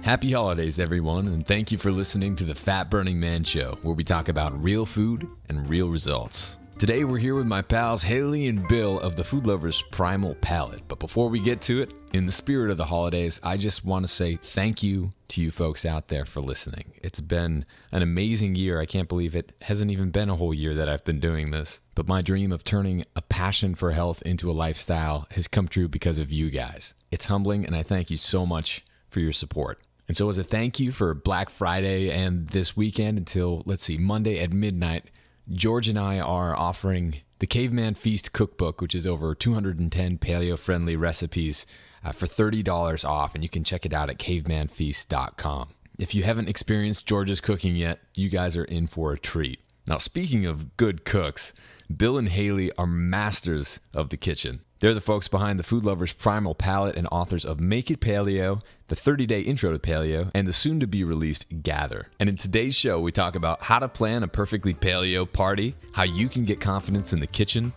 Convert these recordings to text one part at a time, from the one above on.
Happy holidays, everyone, and thank you for listening to the Fat Burning Man Show, where we talk about real food and real results. Today, we're here with my pals Hayley and Bill of the Food Lovers Primal Palate. But before we get to it, in the spirit of the holidays, I just want to say thank you to you folks out there for listening. It's been an amazing year. I can't believe it hasn't even been a whole year that I've been doing this. But my dream of turning a passion for health into a lifestyle has come true because of you guys. It's humbling, and I thank you so much for your support. And so as a thank you for Black Friday and this weekend until, Monday at midnight, George and I are offering the Caveman Feast Cookbook, which is over 210 paleo-friendly recipes for $30 off, and you can check it out at cavemanfeast.com. If you haven't experienced George's cooking yet, you guys are in for a treat. Now, speaking of good cooks, Bill and Hayley are masters of the kitchen. They're the folks behind the Food Lovers Primal Palate and authors of Make It Paleo, the 30-day Intro to Paleo, and the soon-to-be-released Gather. And in today's show, we talk about how to plan a perfectly paleo party, how you can get confidence in the kitchen,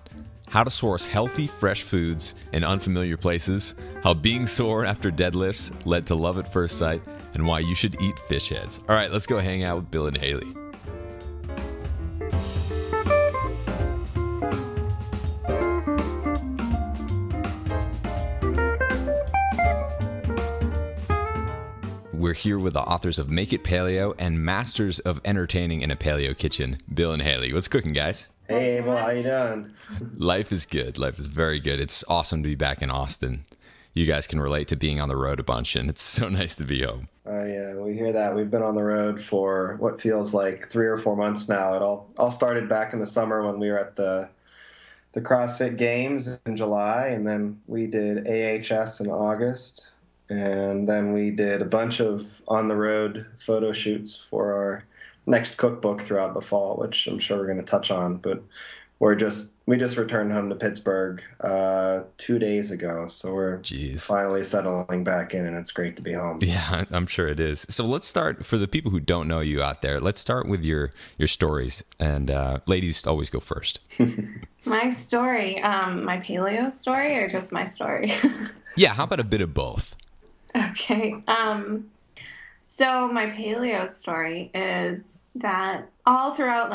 how to source healthy, fresh foods in unfamiliar places, how being sore after deadlifts led to love at first sight, and why you should eat fish heads. All right, let's go hang out with Bill and Hayley. We're here with the authors of Make It Paleo and masters of entertaining in a paleo kitchen, Bill and Hayley. What's cooking, guys? Hey, well, how you doing? Life is good. Life is very good. It's awesome to be back in Austin. You guys can relate to being on the road a bunch, and it's so nice to be home. Oh, yeah, we hear that. We've been on the road for what feels like 3 or 4 months now. It all started back in the summer when we were at the CrossFit Games in July, and then we did AHS in August. And then we did a bunch of on-the-road photo shoots for our next cookbook throughout the fall, which I'm sure we're going to touch on. But we just returned home to Pittsburgh 2 days ago, so we're finally settling back in, and it's great to be home. Yeah, I'm sure it is. So let's start, for the people who don't know you out there, let's start with your stories. And ladies always go first. My story, my paleo story, or just my story? Yeah, how about a bit of both? Okay. So my paleo story is that all throughout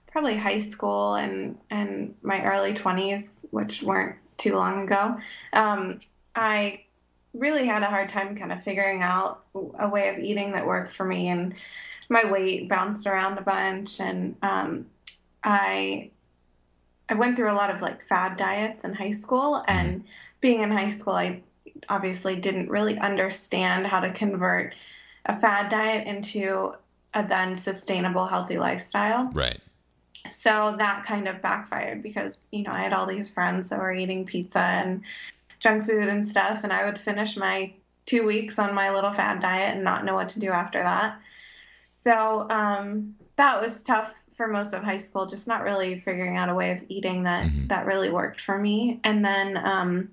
probably high school and my early 20s, which weren't too long ago, I really had a hard time kind of figuring out a way of eating that worked for me, and my weight bounced around a bunch, and I went through a lot of fad diets in high school, and being in high school, I obviously didn't really understand how to convert a fad diet into a then sustainable, healthy lifestyle. Right. So that kind of backfired because, I had all these friends that were eating pizza and junk food and stuff, and I would finish my 2 weeks on my little fad diet and not know what to do after that. So that was tough for most of high school, just not really figuring out a way of eating that really worked for me. And then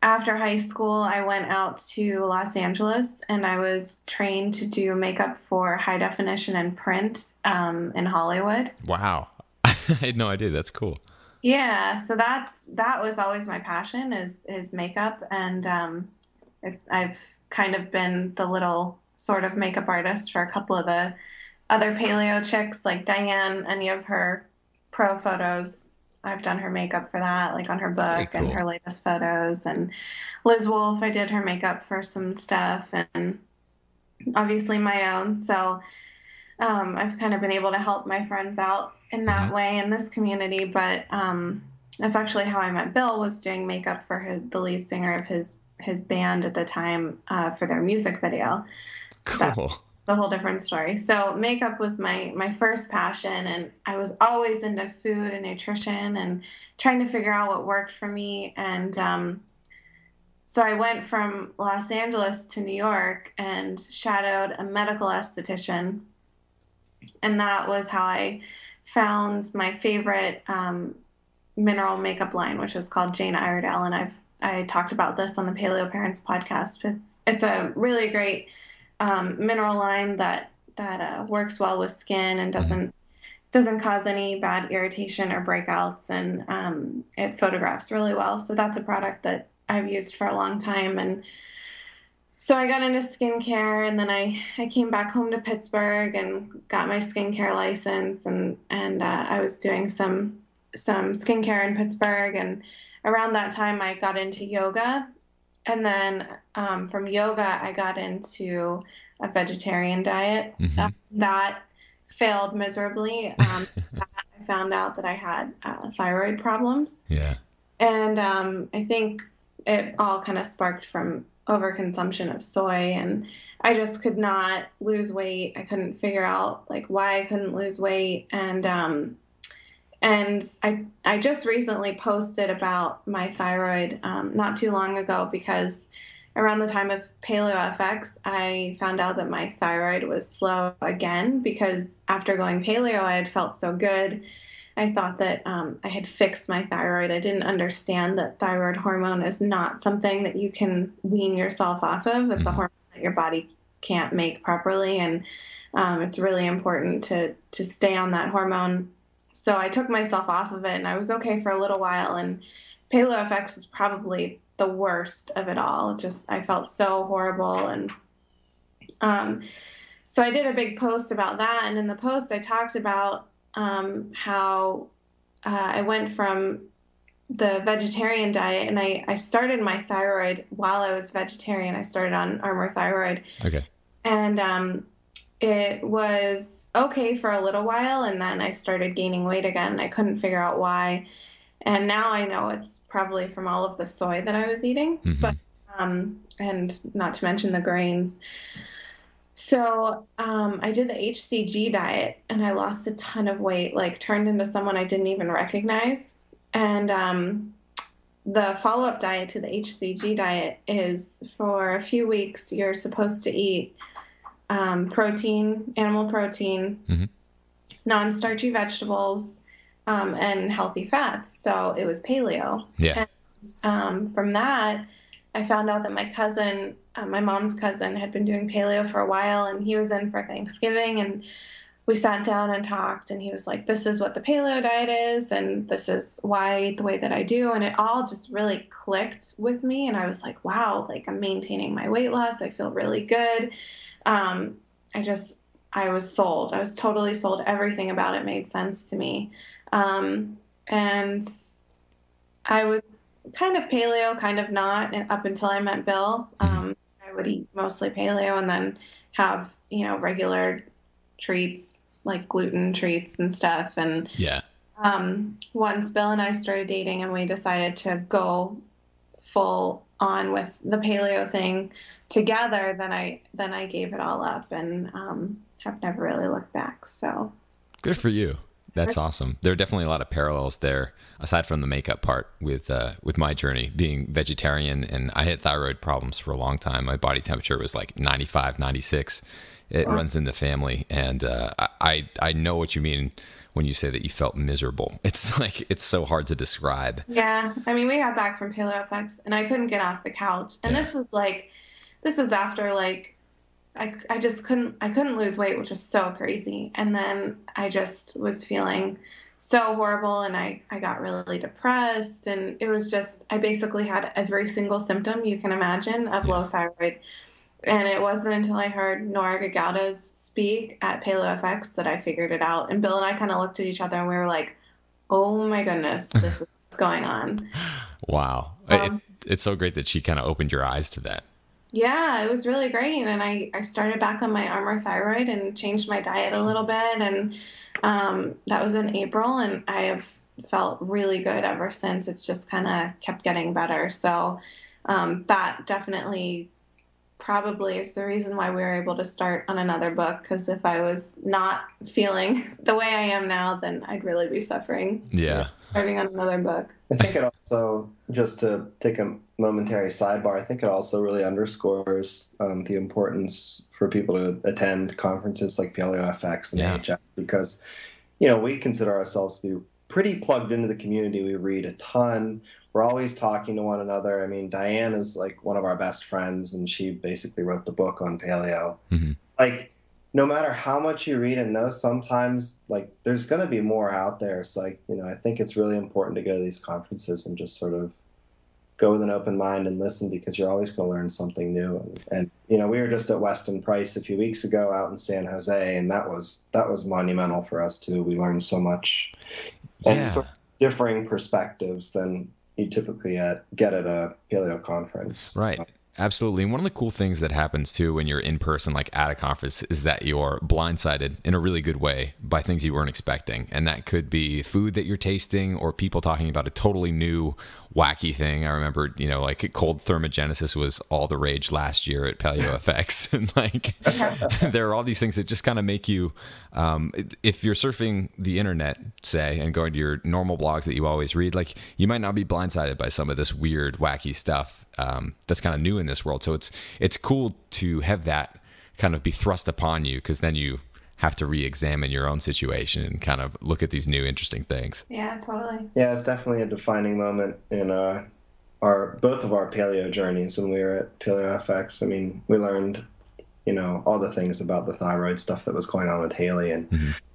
after high school, I went out to Los Angeles, and I was trained to do makeup for high definition and print in Hollywood. Wow. I had no idea. That's cool. Yeah. So that was always my passion is makeup. And I've kind of been the little sort of makeup artist for a couple of the other paleo chicks, like Diane. Any of her pro photos, I've done her makeup for that, on her book and her latest photos. And Liz Wolfe, I did her makeup for some stuff, and obviously my own. So I've kind of been able to help my friends out in that way in this community. But that's actually how I met Bill, was doing makeup for the lead singer of his band at the time for their music video. Cool. A whole different story. So makeup was my first passion, and I was always into food and nutrition and trying to figure out what worked for me. And so I went from Los Angeles to New York and shadowed a medical esthetician, and that was how I found my favorite mineral makeup line, which is called Jane Iredale. And I talked about this on the Paleo Parents podcast. It's a really great mineral line that works well with skin and doesn't cause any bad irritation or breakouts, and it photographs really well. So that's a product that I've used for a long time, and So I got into skincare, and then I came back home to Pittsburgh and got my skincare license, and I was doing some skincare in Pittsburgh. And around that time, I got into yoga, and then from yoga, I got into a vegetarian diet. That failed miserably. I found out that I had thyroid problems. Yeah. And I think it all kind of sparked from overconsumption of soy, and I just could not lose weight. I couldn't figure out like why I couldn't lose weight. And I just recently posted about my thyroid not too long ago, because around the time of Paleo FX, I found out that my thyroid was slow again, because after going paleo, I had felt so good. I thought that I had fixed my thyroid. I didn't understand that thyroid hormone is not something that you can wean yourself off of. It's a hormone that your body can't make properly, and it's really important to stay on that hormone. So I took myself off of it, and I was okay for a little while. And Paleo FX was probably the worst of it all. I felt so horrible. And so I did a big post about that. And in the post, I talked about how I went from the vegetarian diet, and I started my thyroid while I was vegetarian. I started on Armour Thyroid. Okay. And it was okay for a little while, and then I started gaining weight again. I couldn't figure out why. And now I know it's probably from all of the soy that I was eating, but and not to mention the grains. So I did the HCG diet, and I lost a ton of weight, like turned into someone I didn't even recognize. And the follow-up diet to the HCG diet is for a few weeks, you're supposed to eat protein, animal protein, non-starchy vegetables, and healthy fats. So it was paleo. Yeah. And from that, I found out that my cousin, my mom's cousin, had been doing paleo for a while, and he was in for Thanksgiving, and we sat down and talked, and he was like, this is what the paleo diet is, and this is why I eat the way that I do. And it all just really clicked with me. And I was like, wow, like I'm maintaining my weight loss. I feel really good. I was sold. I was totally sold. Everything about it made sense to me. And I was kind of paleo, kind of not, and up until I met Bill. I would eat mostly paleo and then have, regular treats like gluten treats and stuff. And yeah. Once Bill and I started dating and we decided to go full on with the paleo thing together, then I gave it all up and have never really looked back. So good for you. That's awesome. There are definitely a lot of parallels there, aside from the makeup part, with my journey being vegetarian. And I had thyroid problems for a long time. My body temperature was like 95, 96. It runs in the family. And I know what you mean when you say that you felt miserable. It's like, it's so hard to describe. Yeah. I mean, we got back from Paleo FX and I couldn't get off the couch. And this was after like, I couldn't lose weight, which was so crazy. And then I just was feeling so horrible, and I got really depressed, and it was just, I basically had every single symptom you can imagine of low thyroid. And it wasn't until I heard Nora Gagaudas speak at Paleo FX that I figured it out. And Bill and I kind of looked at each other and we were like, oh my goodness, this is what's going on. Wow. It's so great that she kind of opened your eyes to that. Yeah, it was really great. And I started back on my Armour Thyroid and changed my diet a little bit. And that was in April. And I have felt really good ever since. It's just kind of kept getting better. So that definitely probably is the reason why we were able to start on another book. Because if I was not feeling the way I am now, then I'd really be suffering. Yeah. Starting on another book. I think it also, just to take a momentary sidebar, I think it also really underscores the importance for people to attend conferences like Paleo FX and AHF, because, we consider ourselves to be pretty plugged into the community. We read a ton. We're always talking to one another. I mean, Diane is like one of our best friends, and she basically wrote the book on paleo. Like, no matter how much you read and know, sometimes like there's going to be more out there. So like, I think it's really important to go to these conferences and just sort of go with an open mind and listen, because you're always going to learn something new. And you know, we were just at Weston Price a few weeks ago out in San Jose, and that was monumental for us too. We learned so much, and sort of differing perspectives than you typically get at a paleo conference. Right. So. Absolutely. And one of the cool things that happens too when you're in person, like at a conference, is that you're blindsided in a really good way by things you weren't expecting. And that could be food that you're tasting or people talking about a totally new, wacky thing. I remember, you know, like cold thermogenesis was all the rage last year at Paleo FX. And like, there are all these things that just kind of make you, if you're surfing the internet, say, and going to your normal blogs that you always read, like you might not be blindsided by some of this weird, wacky stuff. That's kind of new in this world. So it's cool to have that kind of be thrust upon you, because then you have to re-examine your own situation and kind of look at these new interesting things. Yeah, totally. Yeah, it's definitely a defining moment in both of our paleo journeys when we were at Paleo FX. I mean, we learned, you know, all the things about the thyroid stuff that was going on with Hayley, and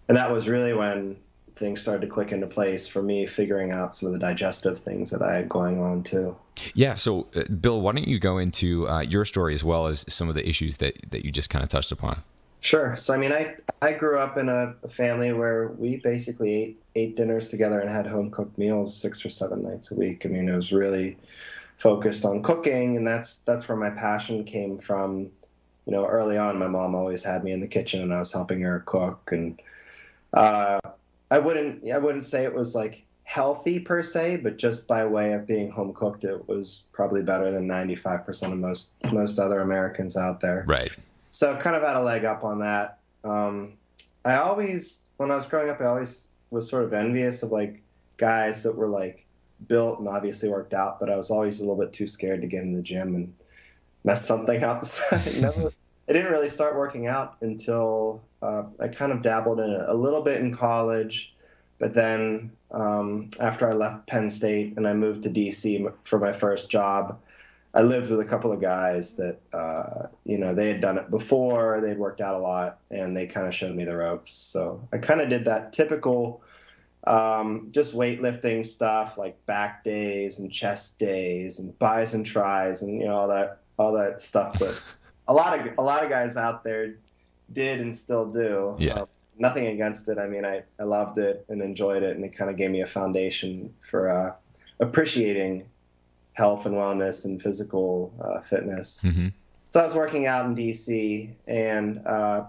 that was really when things started to click into place for me, figuring out some of the digestive things that I had going on too. Yeah. So, Bill, why don't you go into your story as well as some of the issues that you just kind of touched upon? Sure. So, I mean, I grew up in a family where we basically ate dinners together and had home-cooked meals 6 or 7 nights a week. I mean, it was really focused on cooking, and that's where my passion came from. You know, early on, my mom always had me in the kitchen, and I was helping her cook. And I wouldn't say it was like healthy per se, but just by way of being home cooked, it was probably better than 95% of most other Americans out there. Right. So kind of had a leg up on that. When I was growing up, I always was sort of envious of like guys that were like built and obviously worked out, but I was always a little bit too scared to get in the gym and mess something up. So I didn't really start working out until I kind of dabbled in it a little bit in college. But then after I left Penn State and I moved to DC for my first job, I lived with a couple of guys that, you know, they had done it before, they'd worked out a lot, and they kind of showed me the ropes. So I kind of did that typical just weightlifting stuff, like back days and chest days and bis and tris and, you know, all that stuff that a lot of guys out there did and still do. Yeah. Nothing against it. I mean, I loved it and enjoyed it, and it kind of gave me a foundation for appreciating health and wellness and physical fitness. Mm-hmm. So I was working out in DC, and a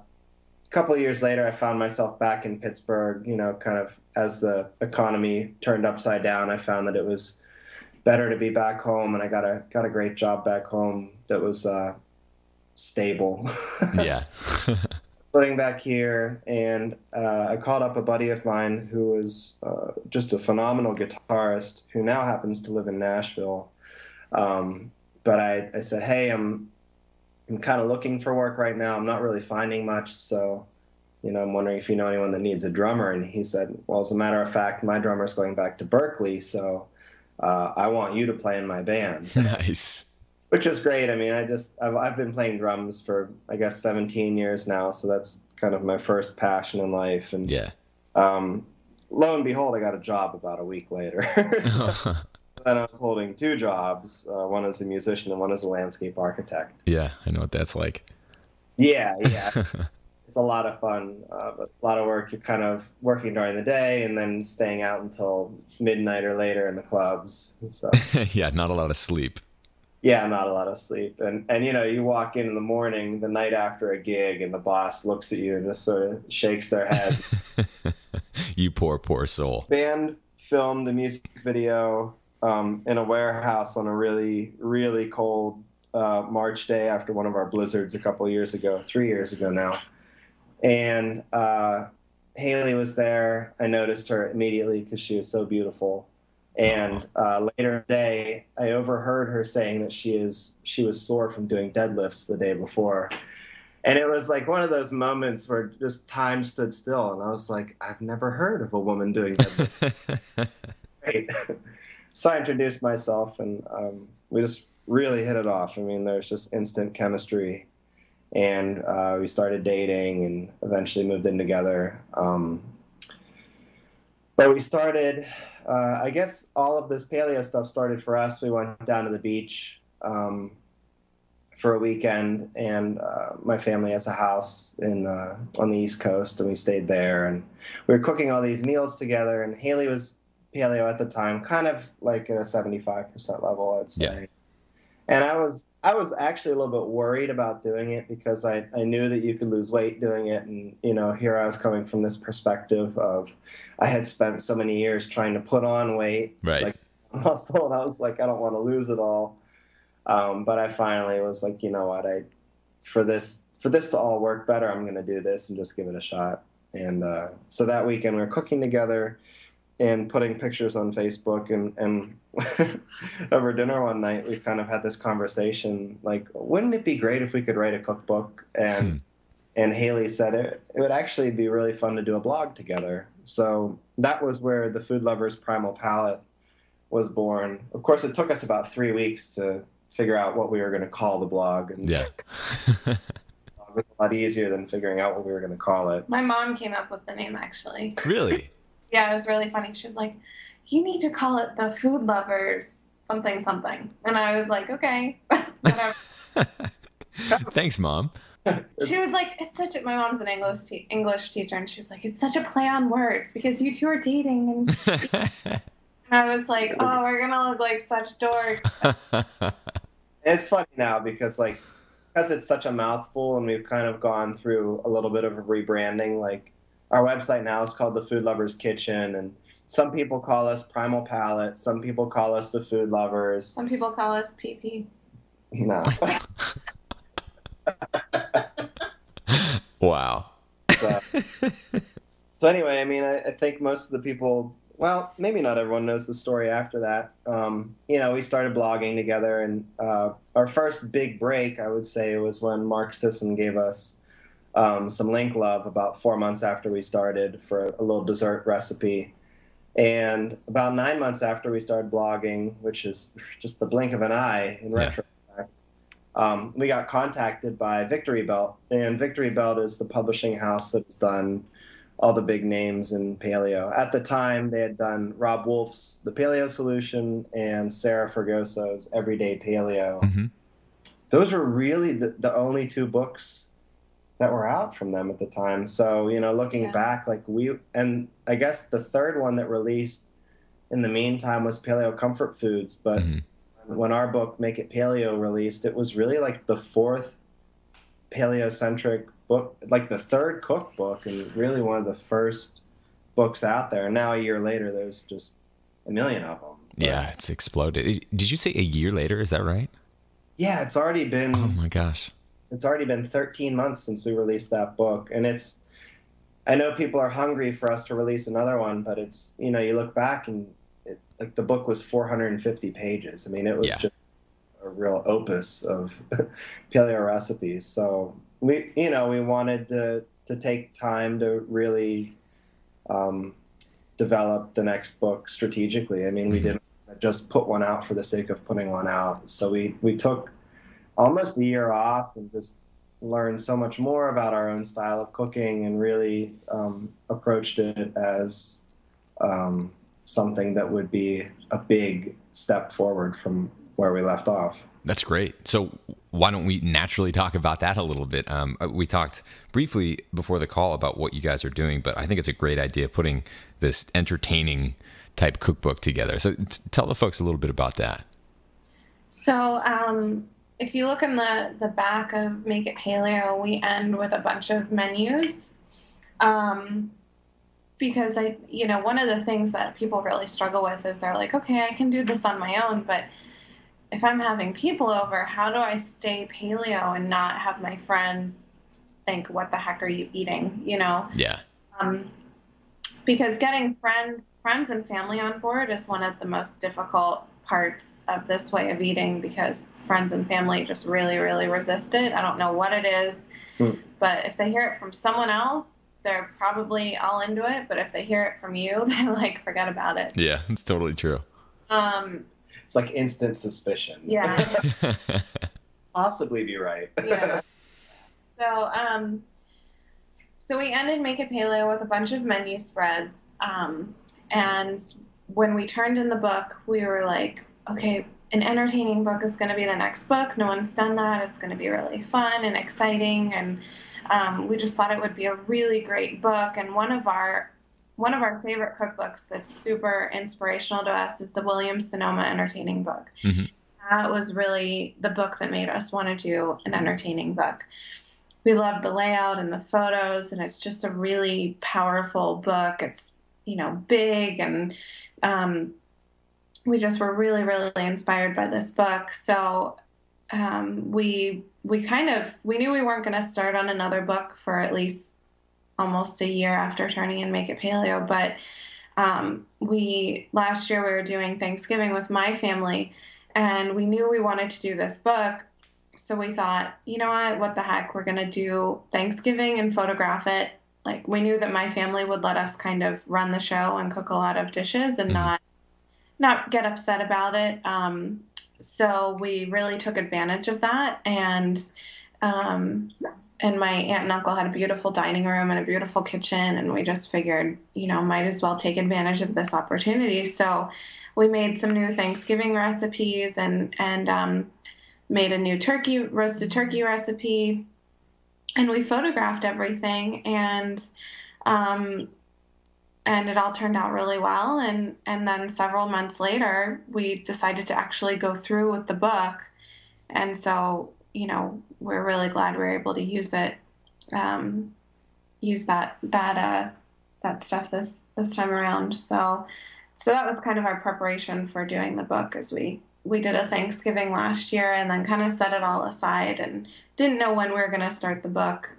couple of years later, I found myself back in Pittsburgh. You know, kind of as the economy turned upside down, I found that it was better to be back home, and I got a great job back home that was stable. Yeah. Living back here, and I called up a buddy of mine who was just a phenomenal guitarist who now happens to live in Nashville. But I said, hey, I'm kind of looking for work right now. I'm not really finding much, so, you know, I'm wondering if you know anyone that needs a drummer. And he said, well, as a matter of fact, my drummer's going back to Berkeley, so I want you to play in my band. Nice. Which is great. I mean, I've been playing drums for, I guess, 17 years now, so that's kind of my first passion in life. And yeah. Lo and behold, I got a job about a week later. So then I was holding 2 jobs, one as a musician and one as a landscape architect. Yeah, I know what that's like. Yeah. It's a lot of fun, but a lot of work. You're kind of working during the day and then staying out until midnight or later in the clubs. So. Yeah, not a lot of sleep. Yeah, not a lot of sleep. And you know, you walk in the morning, the night after a gig, and the boss looks at you and just sort of shakes their head. You poor soul. Band filmed the music video in a warehouse on a really, really cold March day after one of our blizzards a couple of years ago, 3 years ago now. And Hayley was there. I noticed her immediately because she was so beautiful. And later in the day, I overheard her saying that she was sore from doing deadlifts the day before. And it was like one of those moments where just time stood still. And I was like, I've never heard of a woman doing deadlifts. Great. So I introduced myself, and we just really hit it off. I mean, there's just instant chemistry. And we started dating and eventually moved in together. But we started, I guess all of this paleo stuff started for us. We went down to the beach for a weekend, and my family has a house on the East Coast, and we stayed there. And we were cooking all these meals together, and Hayley was paleo at the time, kind of like at a 75% level, I'd say. Yeah. And I was actually a little bit worried about doing it because I knew that you could lose weight doing it. And, here I was coming from this perspective of I had spent so many years trying to put on weight, Right. like muscle, and I was like, I don't want to lose it all. But I finally was like, you know what, for this to all work better, I'm going to do this and just give it a shot. And so that weekend we were cooking together and putting pictures on Facebook, and over dinner one night, we kind of had this conversation, like, wouldn't it be great if we could write a cookbook? And Hayley said it would actually be really fun to do a blog together. So that was where the Food Lovers Primal Palate was born. Of course, it took us about 3 weeks to figure out what we were going to call the blog. And Yeah. it was a lot easier than figuring out what we were going to call it. My mom came up with the name, actually. Really? Yeah, it was really funny. She was like, you need to call it the Food Lovers something something. And I was like, okay. Thanks, Mom. She was like, it's such a, my mom's an English teacher, and she was like, it's such a play on words because you two are dating. And I was like, oh, we're going to look like such dorks. And it's funny now because it's such a mouthful, and we've kind of gone through a little bit of a rebranding. Like, our website now is called The Food Lovers Kitchen, and some people call us Primal Palate. Some people call us The Food Lovers. Some people call us PP. No. Wow. So anyway, I mean, I think most of the people, well, maybe not everyone knows the story after that. We started blogging together, and our first big break, I would say, was when Mark Sisson gave us some link love about 4 months after we started for a little dessert recipe. And about 9 months after we started blogging, which is just the blink of an eye in retrospect, we got contacted by Victory Belt. And Victory Belt is the publishing house that's done all the big names in paleo. At the time, they had done Rob Wolf's The Paleo Solution and Sarah Fergoso's Everyday Paleo. Mm-hmm. Those were really the only two books that were out from them at the time. So, looking back, and I guess the third one that released in the meantime was Paleo Comfort Foods. But when our book, Make It Paleo, released, it was really like the fourth paleo-centric book, like the third cookbook, and really one of the first books out there. And now a year later, there's just a million of them. But, yeah, it's exploded. Did you say a year later? Is that right? Yeah, it's already been... Oh, my gosh. It's already been 13 months since we released that book. And I know people are hungry for us to release another one, but it's, you look back and the book was 450 pages. I mean, it was just a real opus of paleo recipes. So we wanted to take time to really develop the next book strategically. I mean, we didn't just put one out for the sake of putting one out. So we took almost a year off and just learned so much more about our own style of cooking, and really approached it as something that would be a big step forward from where we left off. That's great. So why don't we naturally talk about that a little bit? We talked briefly before the call about what you guys are doing, but I think it's a great idea putting this entertaining type cookbook together. So tell the folks a little bit about that. So if you look in the back of Make It Paleo, we end with a bunch of menus. Because one of the things that people really struggle with is they're like, okay, I can do this on my own, but if I'm having people over, how do I stay paleo and not have my friends think, what the heck are you eating? Yeah. Because getting friends and family on board is one of the most difficult parts of this way of eating, because friends and family just really, really resist it. I don't know what it is, but if they hear it from someone else, they're probably all into it. But if they hear it from you, they're like, forget about it. Yeah, it's totally true. It's like instant suspicion. Yeah. Possibly be right. Yeah. So we ended Make It Paleo with a bunch of menu spreads. And when we turned in the book, we were like, okay, an entertaining book is going to be the next book. No one's done that. It's going to be really fun and exciting. And we just thought it would be a really great book. And one of our favorite cookbooks that's super inspirational to us is the Williams-Sonoma entertaining book. Mm-hmm. That was really the book that made us want to do an entertaining book. We love the layout and the photos, and it's just a really powerful book. It's, big, and we just were really, really inspired by this book. So we knew we weren't going to start on another book for at least almost a year after turning in Make It Paleo. But last year we were doing Thanksgiving with my family, and we knew we wanted to do this book. So we thought, you know what the heck, we're going to do Thanksgiving and photograph it. Like, we knew that my family would let us kind of run the show and cook a lot of dishes and not get upset about it. So we really took advantage of that. And my aunt and uncle had a beautiful dining room and a beautiful kitchen. And we just figured, might as well take advantage of this opportunity. So we made some new Thanksgiving recipes and made a new roasted turkey recipe, and we photographed everything, and it all turned out really well. And then several months later, we decided to actually go through with the book. And so, we're really glad we were able to use it, use that stuff this time around. So that was kind of our preparation for doing the book, as we did a Thanksgiving last year and then kind of set it all aside and didn't know when we were going to start the book.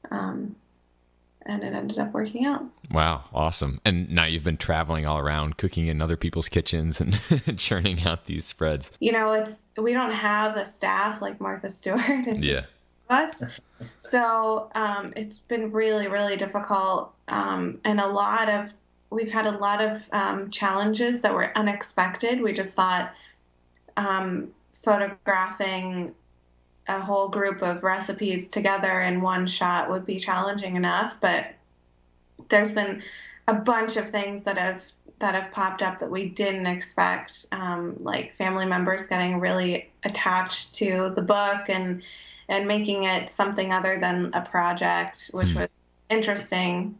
And it ended up working out. Wow. Awesome. And now you've been traveling all around, cooking in other people's kitchens and churning out these spreads. We don't have a staff like Martha Stewart. It's just us. So it's been really, really difficult. And we've had a lot of challenges that were unexpected. We just thought photographing a whole group of recipes together in one shot would be challenging enough, but there's been a bunch of things that have popped up that we didn't expect, like family members getting really attached to the book and making it something other than a project, which was interesting.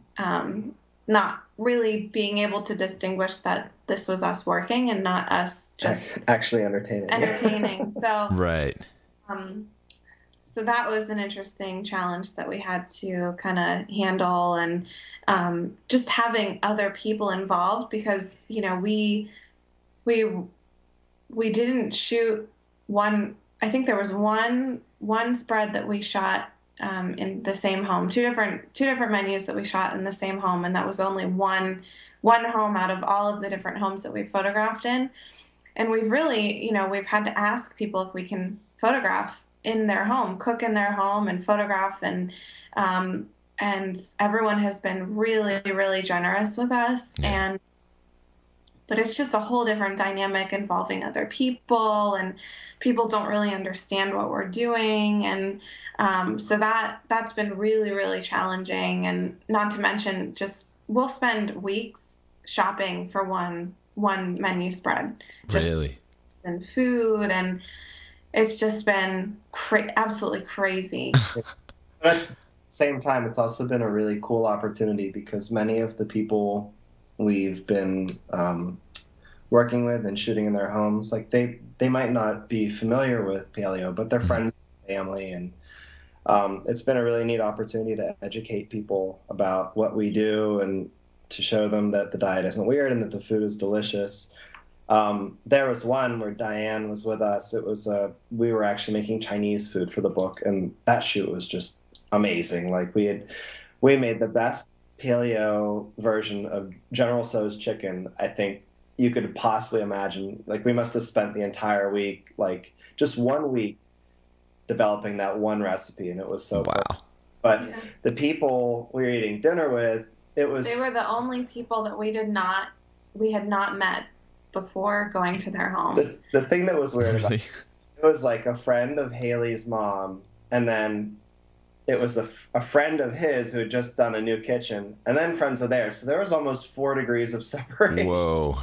Not really being able to distinguish that this was us working and not us just actually entertaining. So right. So that was an interesting challenge that we had to kind of handle, and just having other people involved, because we didn't shoot one. I think there was one spread that we shot in the same home, two different menus that we shot in the same home, and that was only one home out of all of the different homes that we photographed in. And we've really, we've had to ask people if we can photograph in their home, cook in their home, and photograph, and everyone has been really, really generous with us. Yeah. But it's just a whole different dynamic involving other people, and people don't really understand what we're doing. And so that's been really, really challenging. And not to mention, just we'll spend weeks shopping for one menu spread. Really? And food, and it's just been absolutely crazy. But at the same time, it's also been a really cool opportunity, because many of the people we've been working with and shooting in their homes, like they might not be familiar with paleo, but they're friends and family, and it's been a really neat opportunity to educate people about what we do and to show them that the diet isn't weird and that the food is delicious. There was one where Diane was with us. It was we were actually making Chinese food for the book, and that shoot was just amazing. Like, we made the best paleo version of General Tso's chicken I think you could possibly imagine. Like, we must have spent the entire week, like just 1 week, developing that one recipe, and it was so wow. cool. But the people we were eating dinner with, they were the only people that we had not met before going to their home. The thing that was weird Really? about it was like a friend of Hayley's mom, and then it was a friend of his who had just done a new kitchen, and then friends of theirs. So there was almost 4 degrees of separation. Whoa.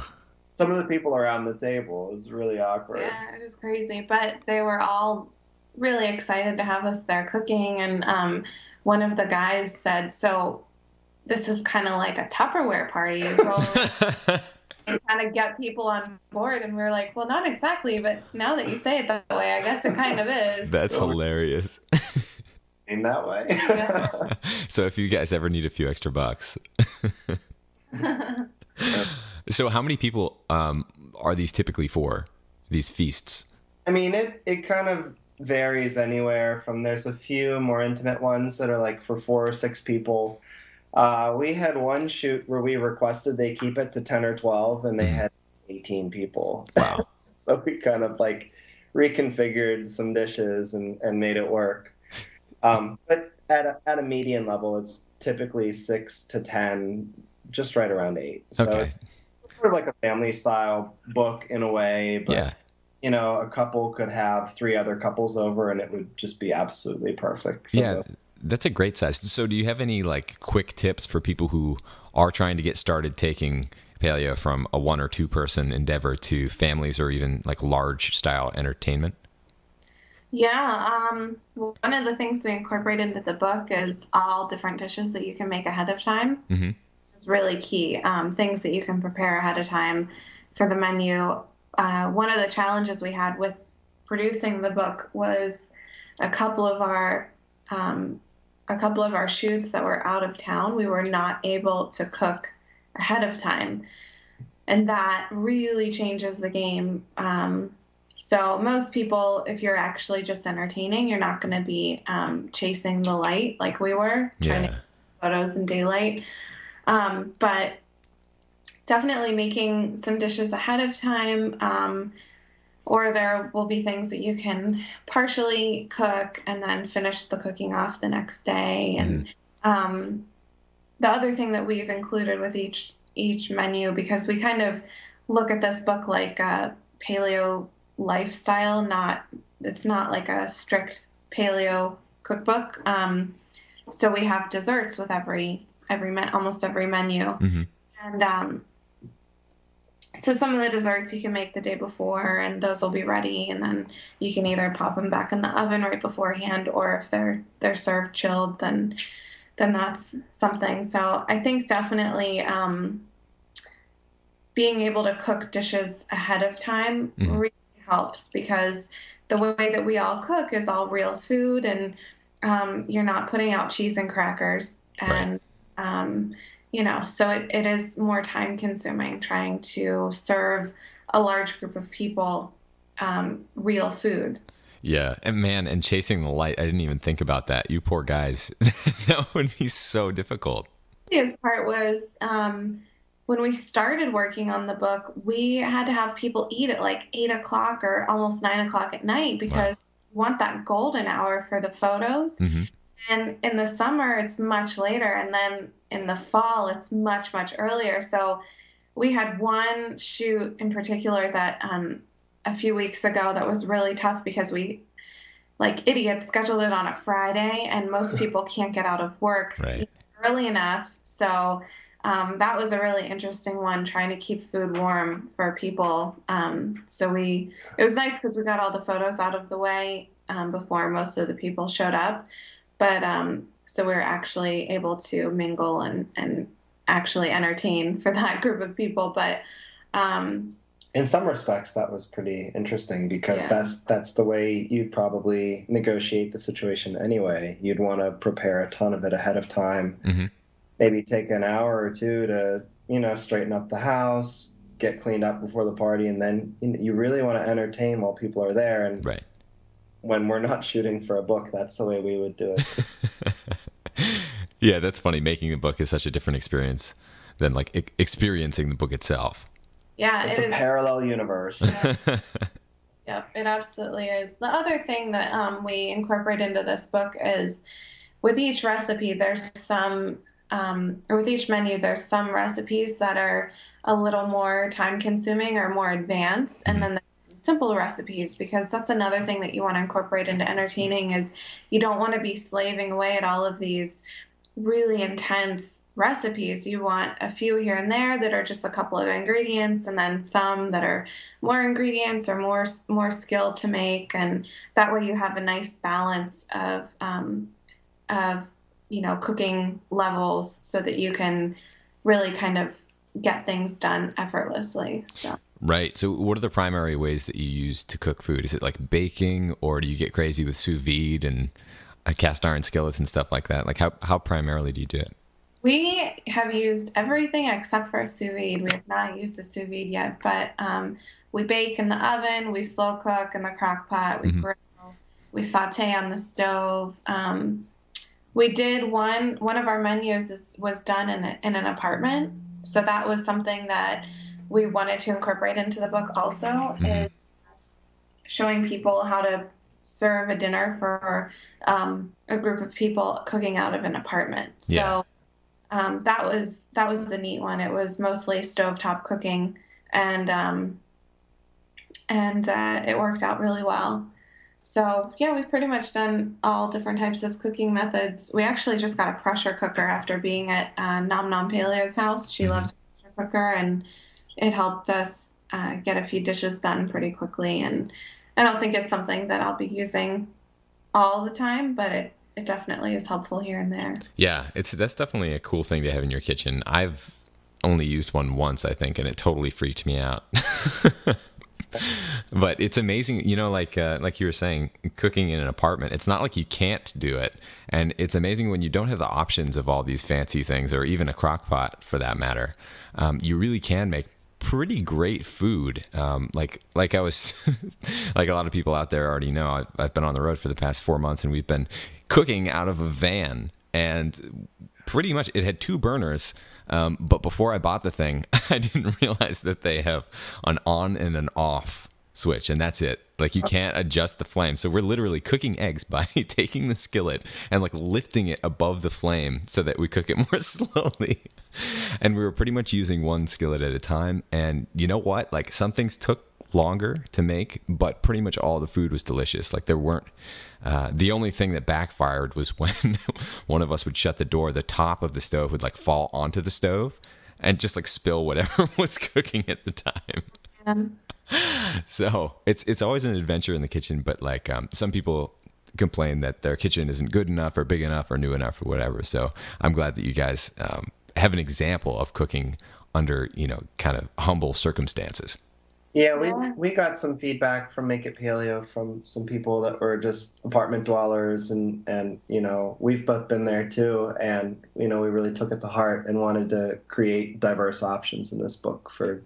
Some of the people around the table. It was really awkward. Yeah, it was crazy. But they were all really excited to have us there cooking. And one of the guys said, so this is kind of like a Tupperware party. And kind of get people on board. And we were like, well, not exactly. But now that you say it that way, I guess it kind of is. That's hilarious. Seemed that way. Yeah. So if you guys ever need a few extra bucks. So how many people are these typically for, these feasts? I mean, it kind of varies anywhere from, there's a few more intimate ones that are like for 4 or 6 people. We had one shoot where we requested they keep it to 10 or 12, and they had 18 people. Wow. So we kind of like reconfigured some dishes and made it work. But at a median level, it's typically 6 to 10, just right around 8. So Okay. it's sort of like a family style book in a way, but Yeah. you know, a couple could have 3 other couples over and it would just be absolutely perfect. Yeah, that's a great size. So do you have any like quick tips for people who are trying to get started taking paleo from a 1 or 2 person endeavor to families or even like large style entertainment? Yeah, one of the things we incorporate into the book is all different dishes that you can make ahead of time. Mm-hmm. It's really key. Things that you can prepare ahead of time for the menu. One of the challenges we had with producing the book was a couple of our shoots that were out of town. We were not able to cook ahead of time, and that really changes the game. So most people, if you're actually just entertaining, you're not going to be chasing the light like we were, trying to get photos in daylight. But definitely making some dishes ahead of time, or there will be things that you can partially cook and then finish the cooking off the next day. And the other thing that we've included with each menu, because we kind of look at this book like a paleo lifestyle, it's not like a strict paleo cookbook. So we have desserts with almost every menu. Mm-hmm. And so some of the desserts you can make the day before, and those will be ready, and then you can either pop them back in the oven right beforehand, or if they're served chilled, then that's something. So I think definitely being able to cook dishes ahead of time really helps, because the way that we all cook is all real food, and you're not putting out cheese and crackers, and you know, so it is more time consuming trying to serve a large group of people real food. Yeah. And chasing the light, I didn't even think about that. You poor guys. That would be so difficult. The biggest part was when we started working on the book, we had to have people eat at like 8 o'clock or almost 9 o'clock at night, because we want that golden hour for the photos. Mm-hmm. And in the summer, it's much later. And then in the fall, it's much, much earlier. So we had one shoot in particular that a few weeks ago that was really tough, because we, like idiots, scheduled it on a Friday, and most people can't get out of work early enough. So that was a really interesting one, trying to keep food warm for people. So it was nice because we got all the photos out of the way before most of the people showed up. But so we were actually able to mingle and actually entertain for that group of people. But in some respects, that was pretty interesting, because that's the way you'd probably negotiate the situation anyway. You'd want to prepare a ton of it ahead of time. Mm-hmm. Maybe take an hour or 2 to, you know, straighten up the house, get cleaned up before the party, and then you really want to entertain while people are there. And when we're not shooting for a book, that's the way we would do it. Yeah, that's funny. Making the book is such a different experience than like experiencing the book itself. Yeah, it's a parallel universe. Yep, it absolutely is. The other thing that we incorporate into this book is, with each recipe, there's some, or with each menu, there's some recipes that are a little more time consuming or more advanced, and then there's simple recipes, because that's another thing that you want to incorporate into entertaining is you don't want to be slaving away at all of these really intense recipes. You want a few here and there that are just a couple of ingredients, and then some that are more ingredients or more skill to make, and that way you have a nice balance of cooking levels so that you can really kind of get things done effortlessly. So. Right. So what are the primary ways that you use to cook food? Is it like baking, or do you get crazy with sous vide and cast iron skillets and stuff like that? Like how primarily do you do it? We have used everything except for a sous vide. We have not used a sous vide yet, but we bake in the oven, we slow cook in the crock pot, we grill, we saute on the stove. We did one of our menus was done in an apartment, so that was something that we wanted to incorporate into the book also, is showing people how to serve a dinner for a group of people cooking out of an apartment. So that was the neat one. It was mostly stovetop cooking, and it worked out really well. So yeah, we've pretty much done all different types of cooking methods. We actually just got a pressure cooker after being at Nom Nom Paleo's house. She loves pressure cooker, and it helped us get a few dishes done pretty quickly. And I don't think it's something that I'll be using all the time, but it definitely is helpful here and there. Yeah, that's definitely a cool thing to have in your kitchen. I've only used one once, I think, and it totally freaked me out. But it's amazing, like you were saying, cooking in an apartment, it's not like you can't do it. And it's amazing when you don't have the options of all these fancy things, or even a crock pot for that matter. You really can make pretty great food. Like I was, like a lot of people out there already know, I've been on the road for the past 4 months, and we've been cooking out of a van, and pretty much it had 2 burners. But before I bought the thing, I didn't realize that they have an on and an off switch, and that's it. Like, you can't adjust the flame. So we're literally cooking eggs by taking the skillet and like lifting it above the flame so that we cook it more slowly. And we were pretty much using one skillet at a time. And you know what? Like, some things took longer to make, but pretty much all the food was delicious. Like, there weren't, the only thing that backfired was when one of us would shut the door, the top of the stove would like fall onto the stove and just like spill whatever was cooking at the time. So it's always an adventure in the kitchen, but like some people complain that their kitchen isn't good enough or big enough or new enough or whatever. So I'm glad that you guys have an example of cooking under, kind of humble circumstances. Yeah, we got some feedback from Make It Paleo from some people that were just apartment dwellers, and we've both been there too, and we really took it to heart and wanted to create diverse options in this book for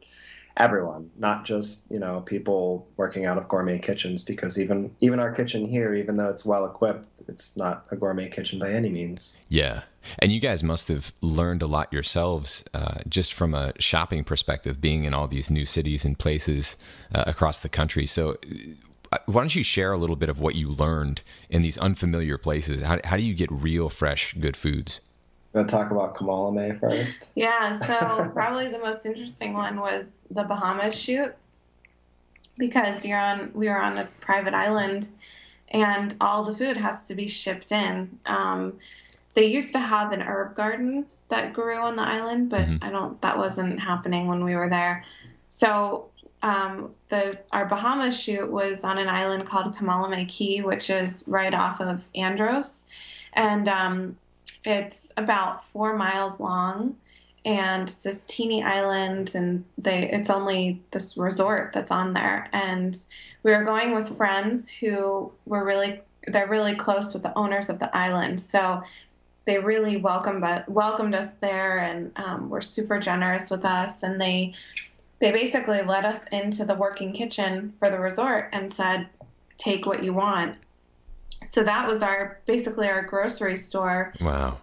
everyone, not just people working out of gourmet kitchens, because even our kitchen here, even though it's well equipped, it's not a gourmet kitchen by any means. Yeah. And you guys must have learned a lot yourselves, just from a shopping perspective, being in all these new cities and places across the country. So why don't you share a little bit of what you learned in these unfamiliar places? How do you get real, fresh, good foods? We'll talk about Kamalame first. Yeah, so probably the most interesting one was the Bahamas shoot, because we were on a private island, and all the food has to be shipped in. They used to have an herb garden that grew on the island, but that wasn't happening when we were there. So our Bahamas shoot was on an island called Kamalame Key, which is right off of Andros, and it's about 4 miles long, and it's this teeny island, and it's only this resort that's on there. And we were going with friends who they're really close with the owners of the island, so they really welcomed us there, and were super generous with us. And they basically let us into the working kitchen for the resort and said, "Take what you want." So that was basically our grocery store. Wow.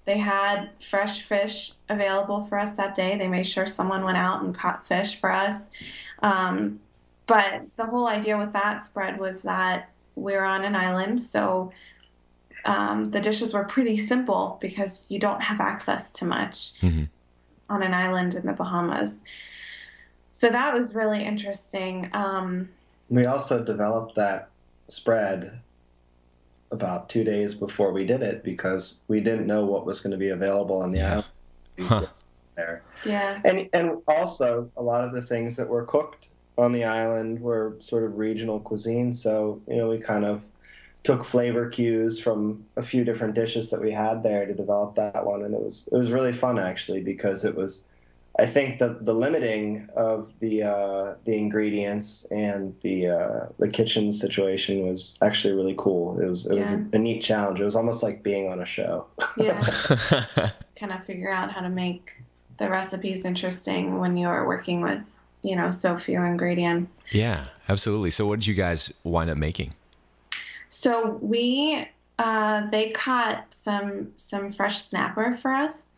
They had fresh fish available for us that day. They made sure someone went out and caught fish for us. But the whole idea with that spread was that we were on an island, so the dishes were pretty simple because you don't have access to much on an island in the Bahamas. So that was really interesting. We also developed that spread about 2 days before we did it because we didn't know what was going to be available on the island. Huh. There. Yeah. And also a lot of the things that were cooked on the island were sort of regional cuisine. So, we kind of took flavor cues from a few different dishes that we had there to develop that one. And it was really fun actually, because it was, I think that the limiting of the ingredients and the kitchen situation was actually really cool. It was a neat challenge. It was almost like being on a show. Yeah. Kind of figure out how to make the recipes interesting when you're working with, so few ingredients. Yeah, absolutely. So what did you guys wind up making? So they caught some fresh snapper for us.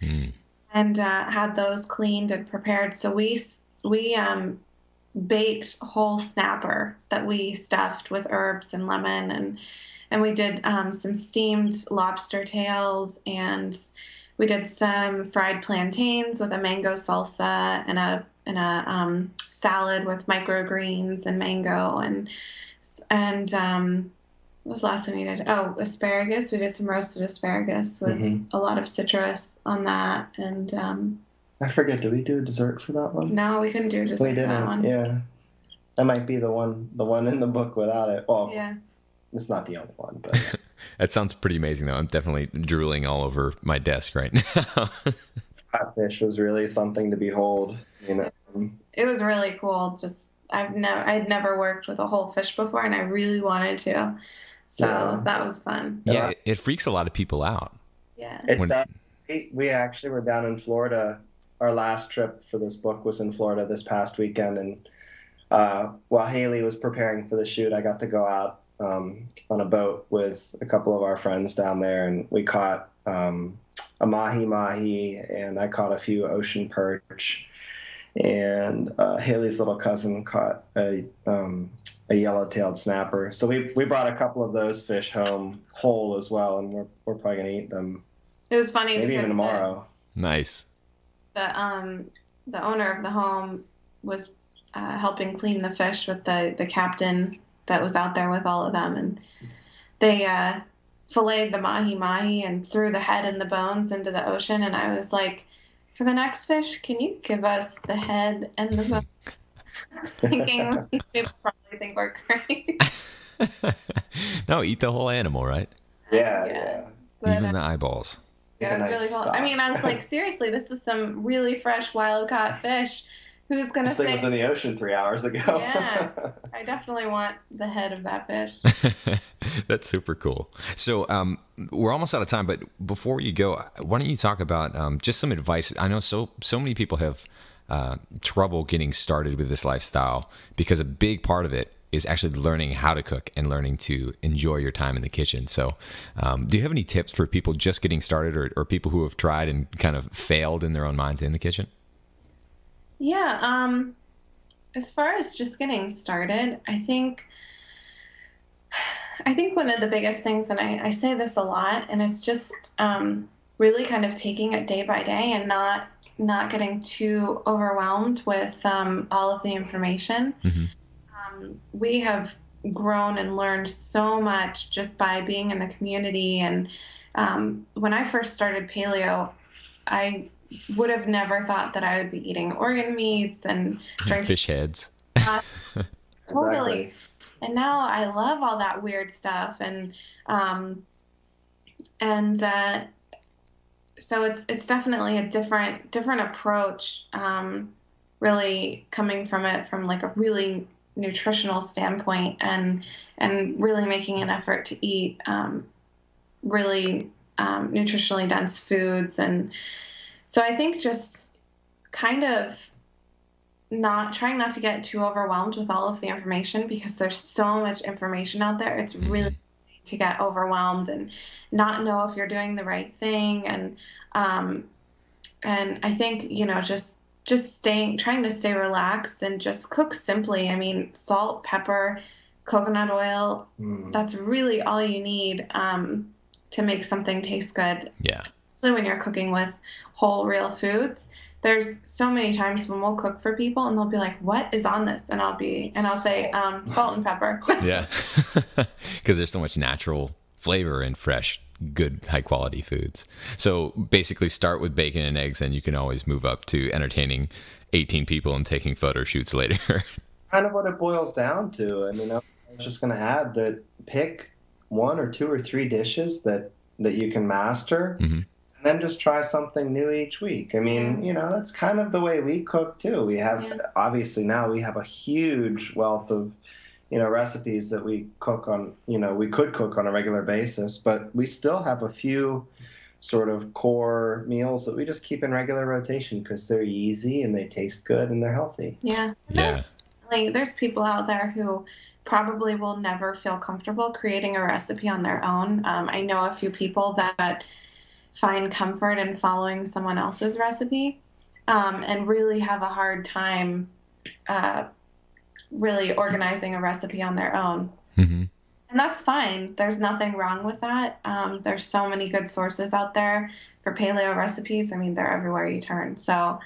And had those cleaned and prepared. So we baked whole snapper that we stuffed with herbs and lemon, and we did some steamed lobster tails, and we did some fried plantains with a mango salsa and a salad with microgreens and mango, and what was the last thing we did? Oh, asparagus. We did some roasted asparagus with a lot of citrus on that. And I forget, did we do a dessert for that one? No, we couldn't do a dessert for that one. Yeah. That might be the one in the book without it. Well, yeah. It's not the only one, but That sounds pretty amazing, though. I'm definitely drooling all over my desk right now. catfish was really something to behold. It was really cool. Just I'd never worked with a whole fish before, and I really wanted to. So that was fun. Yeah, it freaks a lot of people out. Yeah. We actually were down in Florida. Our last trip for this book was in Florida this past weekend, and while Hayley was preparing for the shoot, I got to go out on a boat with a couple of our friends down there, and we caught a mahi, and I caught a few ocean perch, and Hayley's little cousin caught a yellow-tailed snapper. So we brought a couple of those fish home whole as well, and we're probably gonna eat them. It was funny. Maybe even tomorrow. Nice. The owner of the home was helping clean the fish with the captain that was out there with all of them, and they filleted the mahi and threw the head and the bones into the ocean. And I was like, for the next fish, can you give us the head and the bones? I was thinking these people probably think we're crazy. No, eat the whole animal, right? Yeah. But, even the eyeballs. Yeah, it was really cool. I mean, I was like, seriously, this is some really fresh wild caught fish. Who's gonna say? This thing was in the ocean 3 hours ago. Yeah, I definitely want the head of that fish. That's super cool. So we're almost out of time, but before you go, why don't you talk about just some advice? I know so many people have trouble getting started with this lifestyle because a big part of it is actually learning how to cook and learning to enjoy your time in the kitchen. So do you have any tips for people just getting started or people who have tried and kind of failed in their own minds in the kitchen? Yeah, as far as just getting started, I think one of the biggest things, and I say this a lot, and it's just really kind of taking it day by day and not getting too overwhelmed with all of the information. We have grown and learned so much just by being in the community. And when I first started paleo, I would have never thought that I would be eating organ meats and drinking fish heads. Totally. Exactly. And now I love all that weird stuff, and so it's definitely a different approach, really coming from it from like a really nutritional standpoint, and really making an effort to eat really nutritionally dense foods. And so I think just kind of trying not to get too overwhelmed with all of the information, because there's so much information out there. It's really easy to get overwhelmed and not know if you're doing the right thing. And I think, just trying to stay relaxed and just cook simply. I mean, salt, pepper, coconut oil, that's really all you need to make something taste good. Yeah. Especially when you're cooking with whole, real foods. there's so many times when we'll cook for people and they'll be like, what is on this? And I'll say, salt and pepper. Yeah. Because there's so much natural flavor in fresh, good, high quality foods. So basically start with bacon and eggs, and you can always move up to entertaining 18 people and taking photo shoots later. Kind of what it boils down to. I mean, I was just going to add that pick 1 or 2 or 3 dishes that you can master, Mm-hmm. and then just try something new each week. I mean, that's kind of the way we cook too. We have, obviously now we have a huge wealth of, recipes that we cook on, we could cook on a regular basis, but we still have a few sort of core meals that we just keep in regular rotation because they're easy and they taste good and they're healthy. Yeah. Yeah. There's people out there who probably will never feel comfortable creating a recipe on their own. I know a few people that find comfort in following someone else's recipe, and really have a hard time really organizing a recipe on their own. Mm-hmm. And that's fine. There's nothing wrong with that. There's so many good sources out there for paleo recipes. I mean, they're everywhere you turn. So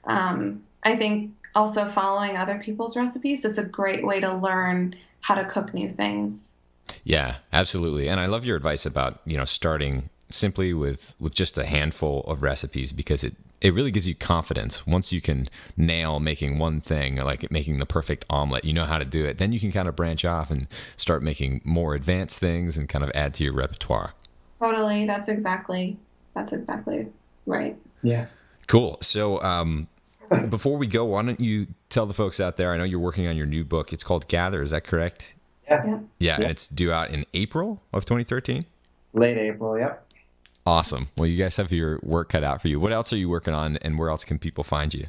I think also following other people's recipes is a great way to learn how to cook new things. Yeah, absolutely. And I love your advice about, starting simply with just a handful of recipes, because it really gives you confidence. Once you can nail making one thing, like making the perfect omelet, you know how to do it. Then you can kind of branch off and start making more advanced things and kind of add to your repertoire. Totally. That's exactly right. Yeah. Cool. So, before we go, why don't you tell the folks out there, I know you're working on your new book. It's called Gather. Is that correct? Yeah. Yeah. And it's due out in April of 2013? Late April. Yep. Awesome. Well, you guys have your work cut out for you. What else are you working on, and where else can people find you?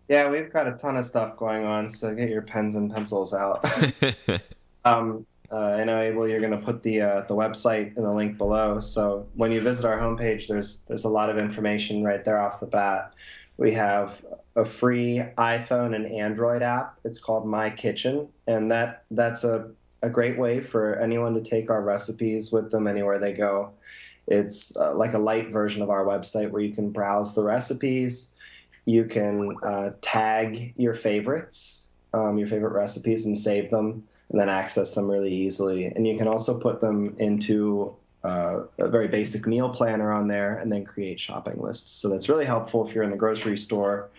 Yeah, we've got a ton of stuff going on, so get your pens and pencils out. I know, Abel, you're going to put the website in the link below. So when you visit our homepage, there's a lot of information right there off the bat. We have a free iPhone and Android app. It's called My Kitchen, and that's a great way for anyone to take our recipes with them anywhere they go. It's like a light version of our website where you can browse the recipes. You can tag your favorites, your favorite recipes, and save them, and then access them really easily. And you can also put them into a very basic meal planner on there, and then create shopping lists. So that's really helpful if you're in the grocery store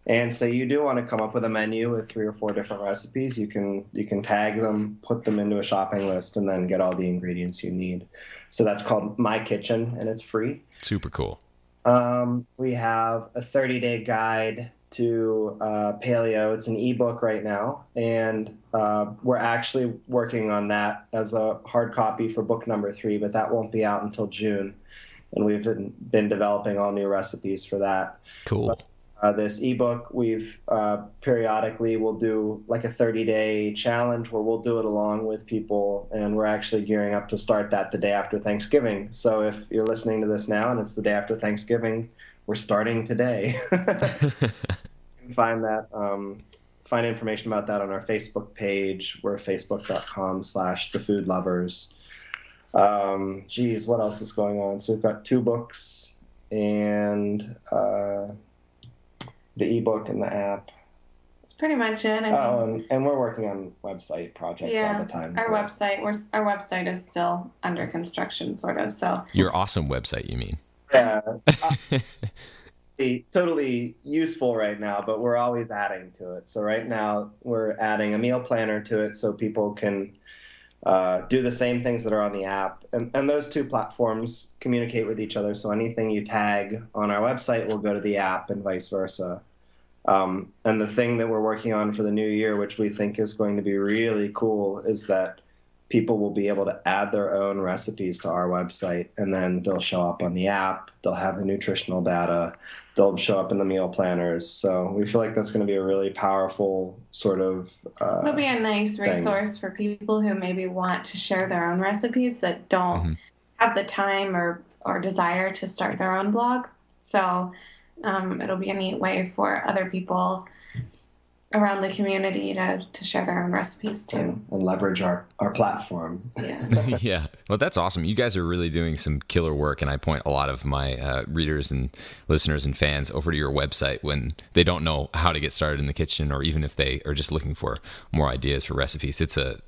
and say you do want to come up with a menu with 3 or 4 different recipes. You can tag them, put them into a shopping list, and then get all the ingredients you need. So that's called My Kitchen, and it's free. Super cool. We have a 30-day guide to paleo. It's an ebook right now, and we're actually working on that as a hard copy for book number 3, but that won't be out until June, and we've been developing all new recipes for that. Cool. This ebook, we've periodically will do like a 30-day challenge where we'll do it along with people, and we're actually gearing up to start that the day after Thanksgiving. So if you're listening to this now and it's the day after Thanksgiving, we're starting today. You can find information about that on our Facebook page. We're facebook.com/thefoodlovers. What else is going on? So we've got 2 books and the ebook and the app. That's pretty much it. And we're working on website projects all the time. Our website is still under construction, sort of. So your awesome website, you mean? Yeah. Totally useful right now, but we're always adding to it. So right now we're adding a meal planner to it so people can do the same things that are on the app. And those 2 platforms communicate with each other. So anything you tag on our website will go to the app and vice versa. And the thing that we're working on for the new year, which we think is going to be really cool, is that people will be able to add their own recipes to our website, and then they'll show up on the app. They'll have the nutritional data. They'll show up in the meal planners. So we feel like that's going to be a really powerful sort of it'll be a nice resource for people who maybe want to share their own recipes that don't have the time or desire to start their own blog. So it'll be a neat way for other people around the community to share their own recipes too. And leverage our platform. Yeah. Yeah. Well, that's awesome. You guys are really doing some killer work, and I point a lot of my readers and listeners and fans over to your website when they don't know how to get started in the kitchen, or even if they are just looking for more ideas for recipes. It's an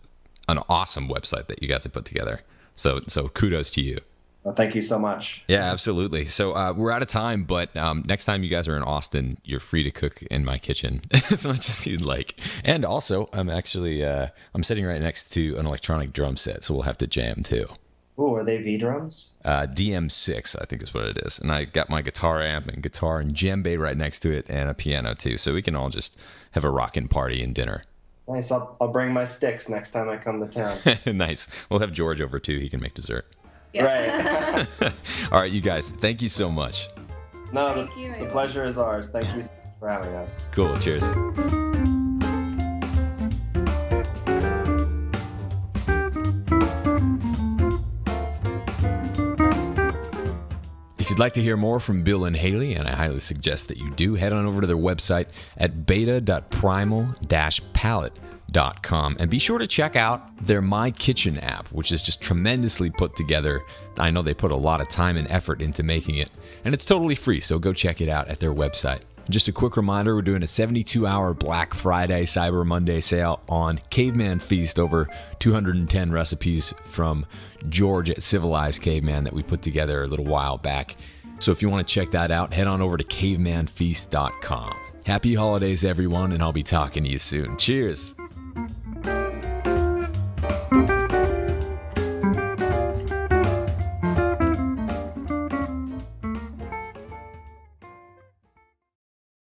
awesome website that you guys have put together. So kudos to you. Well, thank you so much. Yeah, absolutely. So we're out of time, but next time you guys are in Austin, you're free to cook in my kitchen as much as you'd like. And also, I'm actually I'm sitting right next to an electronic drum set, so we'll have to jam too. Ooh, are they V drums? DM6, I think is what it is. And I got my guitar amp and guitar and djembe right next to it, and a piano too, so we can all just have a rockin' party and dinner. Nice. I'll bring my sticks next time I come to town. Nice. We'll have George over too. He can make dessert. Yeah. Right. All right, you guys, thank you so much. No, Thank you. the pleasure is ours. Thank you for having us. Cool. Cheers. If you'd like to hear more from Bill and Hayley, and I highly suggest that you do, head on over to their website at beta.primal-palette.com. And be sure to check out their My Kitchen app, which is just tremendously put together. I know they put a lot of time and effort into making it, and it's totally free, so go check it out at their website. Just a quick reminder, we're doing a 72-hour Black Friday, Cyber Monday sale on Caveman Feast, over 210 recipes from George at Civilized Caveman that we put together a little while back. So if you want to check that out, head on over to cavemanfeast.com. Happy holidays, everyone, and I'll be talking to you soon. Cheers!